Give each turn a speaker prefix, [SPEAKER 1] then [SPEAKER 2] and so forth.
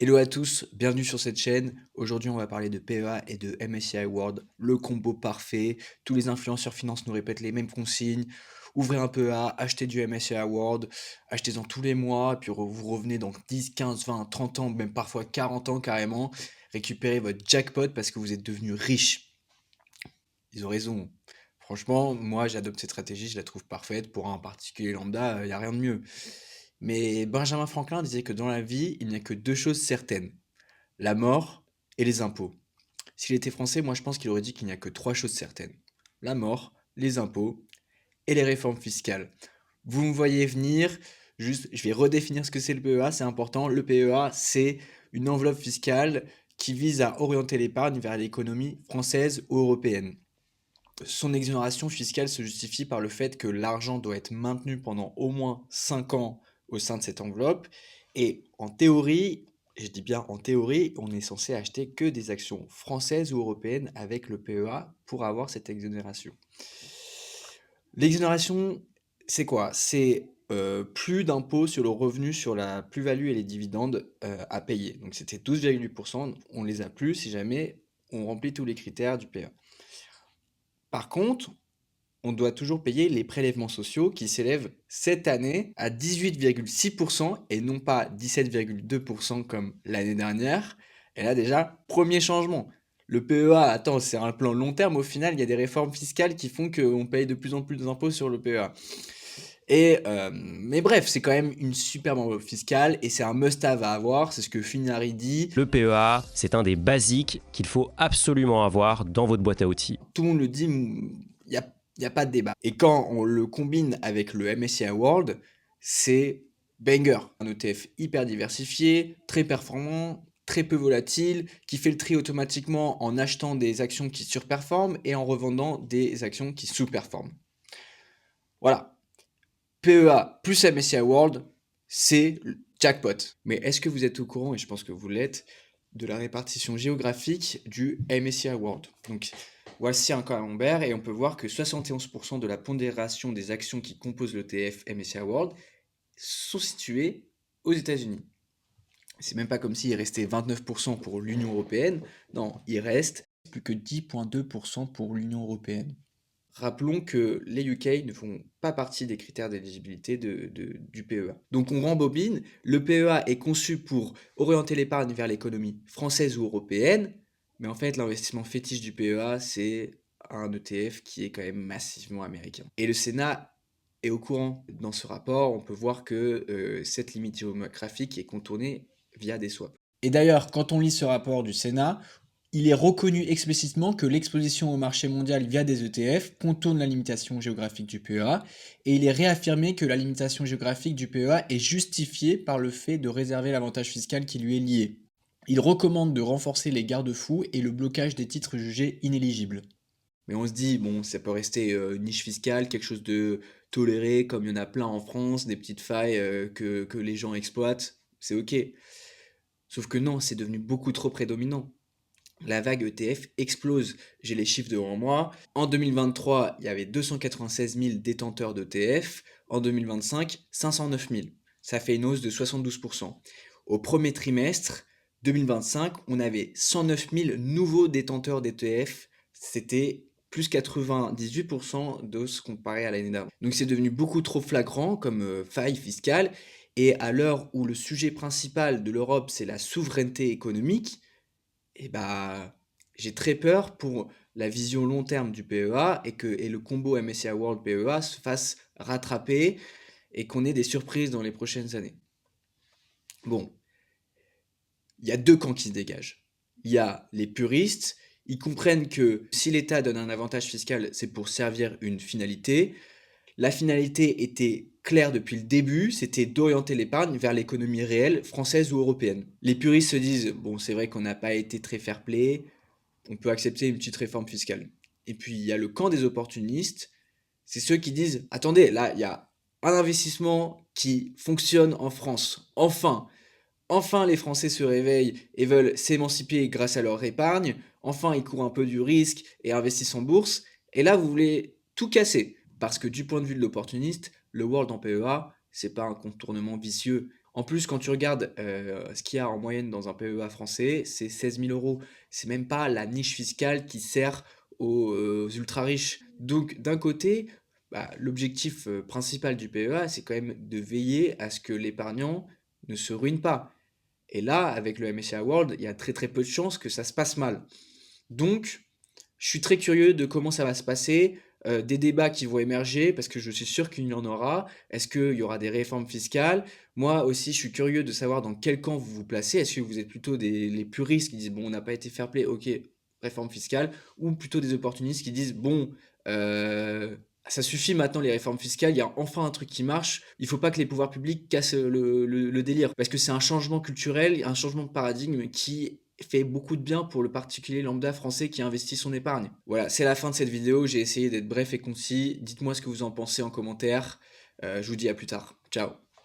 [SPEAKER 1] Hello à tous, bienvenue sur cette chaîne. Aujourd'hui, on va parler de PEA et de MSCI World, le combo parfait. Tous les influenceurs finance nous répètent les mêmes consignes. Ouvrez un PEA, achetez du MSCI World, achetez-en tous les mois, puis vous revenez dans 10, 15, 20, 30 ans, même parfois 40 ans carrément, récupérez votre jackpot parce que vous êtes devenu riche. Ils ont raison. Franchement, moi j'adopte cette stratégie, je la trouve parfaite. Pour un particulier lambda, il n'y a rien de mieux. Mais Benjamin Franklin disait que dans la vie, il n'y a que deux choses certaines, la mort et les impôts. S'il était français, moi je pense qu'il aurait dit qu'il n'y a que trois choses certaines. La mort, les impôts et les réformes fiscales. Vous me voyez venir, juste je vais redéfinir ce que c'est le PEA, c'est important. Le PEA, c'est une enveloppe fiscale qui vise à orienter l'épargne vers l'économie française ou européenne. Son exonération fiscale se justifie par le fait que l'argent doit être maintenu pendant au moins 5 ans au sein de cette enveloppe. Et en théorie, je dis bien en théorie, on est censé acheter que des actions françaises ou européennes avec le PEA pour avoir cette exonération. L'exonération, c'est quoi? C'est plus d'impôts sur le revenu sur la plus-value et les dividendes à payer. Donc c'était 12,8%, on les a plus si jamais on remplit tous les critères du PEA. Par contre, on doit toujours payer les prélèvements sociaux qui s'élèvent cette année à 18,6% et non pas 17,2% comme l'année dernière. Et là déjà, premier changement. Le PEA, attends, c'est un plan long terme. Au final, il y a des réformes fiscales qui font qu'on paye de plus en plus d'impôts sur le PEA. Mais bref, c'est quand même une superbe enveloppe fiscale et c'est un must-have à avoir. C'est ce que Finari dit.
[SPEAKER 2] Le PEA, c'est un des basiques qu'il faut absolument avoir dans votre boîte à outils.
[SPEAKER 1] Tout le monde le dit, il y a pas de débat. Et quand on le combine avec le MSCI World, c'est banger. Un ETF hyper diversifié, très performant, très peu volatile, qui fait le tri automatiquement en achetant des actions qui surperforment et en revendant des actions qui sous-performent. Voilà. PEA plus MSCI World, c'est le jackpot. Mais est-ce que vous êtes au courant, et je pense que vous l'êtes, de la répartition géographique du MSCI World? Donc, voici un camembert et on peut voir que 71% de la pondération des actions qui composent l'ETF MSCI World sont situées aux États-Unis. C'est même pas comme s'il restait 29% pour l'Union européenne. Non, il reste plus que 10,2% pour l'Union européenne. Rappelons que les UK ne font pas partie des critères d'éligibilité du PEA. Donc on rembobine, le PEA est conçu pour orienter l'épargne vers l'économie française ou européenne, mais en fait l'investissement fétiche du PEA, c'est un ETF qui est quand même massivement américain. Et le Sénat est au courant. Dans ce rapport, on peut voir que cette limite géographique est contournée via des swaps. Et d'ailleurs, quand on lit ce rapport du Sénat, il est reconnu explicitement que l'exposition au marché mondial via des ETF contourne la limitation géographique du PEA, et il est réaffirmé que la limitation géographique du PEA est justifiée par le fait de réserver l'avantage fiscal qui lui est lié. Il recommande de renforcer les garde-fous et le blocage des titres jugés inéligibles. Mais on se dit, bon, ça peut rester une niche fiscale, quelque chose de toléré, comme il y en a plein en France, des petites failles que les gens exploitent, c'est ok. Sauf que non, c'est devenu beaucoup trop prédominant. La vague ETF explose. J'ai les chiffres devant moi. En 2023, il y avait 296 000 détenteurs d'ETF. En 2025, 509 000. Ça fait une hausse de 72%. Au premier trimestre 2025, on avait 109 000 nouveaux détenteurs d'ETF. C'était plus 98% d'hausse comparé à l'année d'avant. Donc c'est devenu beaucoup trop flagrant comme faille fiscale. Et à l'heure où le sujet principal de l'Europe, c'est la souveraineté économique, et bah, j'ai très peur pour la vision long terme du PEA et le combo MSCI World PEA se fasse rattraper et qu'on ait des surprises dans les prochaines années. Bon, il y a deux camps qui se dégagent. Il y a les puristes, ils comprennent que si l'État donne un avantage fiscal, c'est pour servir une finalité. La finalité était claire depuis le début, c'était d'orienter l'épargne vers l'économie réelle, française ou européenne. Les puristes se disent, bon, c'est vrai qu'on n'a pas été très fair-play, on peut accepter une petite réforme fiscale. Et puis il y a le camp des opportunistes, c'est ceux qui disent, attendez, là, il y a un investissement qui fonctionne en France. Enfin les Français se réveillent et veulent s'émanciper grâce à leur épargne. Enfin, ils courent un peu du risque et investissent en bourse. Et là, vous voulez tout casser. Parce que du point de vue de l'opportuniste, le World en PEA, c'est pas un contournement vicieux. En plus, quand tu regardes ce qu'il y a en moyenne dans un PEA français, c'est 16 000 euros. C'est même pas la niche fiscale qui sert aux ultra riches. Donc, d'un côté, bah, l'objectif principal du PEA, c'est quand même de veiller à ce que l'épargnant ne se ruine pas. Et là, avec le MSCI World, il y a très très peu de chances que ça se passe mal. Donc, je suis très curieux de comment ça va se passer, des débats qui vont émerger parce que je suis sûr qu'il y en aura. Est-ce qu'il y aura des réformes fiscales? Moi aussi, je suis curieux de savoir dans quel camp vous vous placez. Est-ce que vous êtes plutôt les puristes qui disent bon, on n'a pas été fair play, ok, réforme fiscale, ou plutôt des opportunistes qui disent bon, ça suffit maintenant les réformes fiscales, il y a enfin un truc qui marche, il faut pas que les pouvoirs publics cassent le délire parce que c'est un changement culturel, un changement de paradigme qui fait beaucoup de bien pour le particulier lambda français qui investit son épargne. Voilà, c'est la fin de cette vidéo. J'ai essayé d'être bref et concis. Dites-moi ce que vous en pensez en commentaire. Je vous dis à plus tard. Ciao.